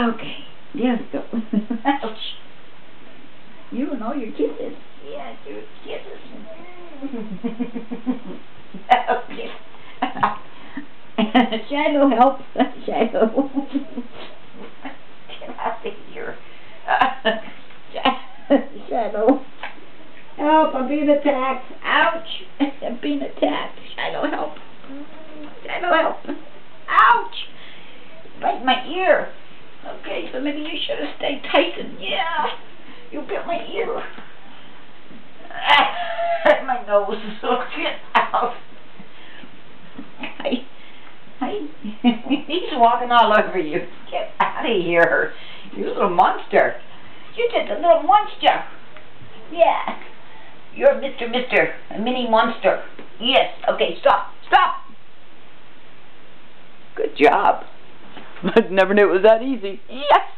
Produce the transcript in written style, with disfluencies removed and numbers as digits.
Okay, there we go. Ouch. You and all your kisses. Yeah, your kisses. Okay. Shadow, help. Shadow. Get out of here. Shadow. Help, I'm being attacked. Ouch. I'm being attacked. Shadow, help. Shadow, help. Ouch. Bite my ear. Okay, so maybe you should have stayed Tyson. Yeah. You bit my ear. My nose. So get out. He's walking all over you. Get out of here. You little monster. You're just a little monster. Yeah. You're Mr. A mini monster. Yes. Okay, stop. Stop. Good job. I never knew it was that easy. Yeah.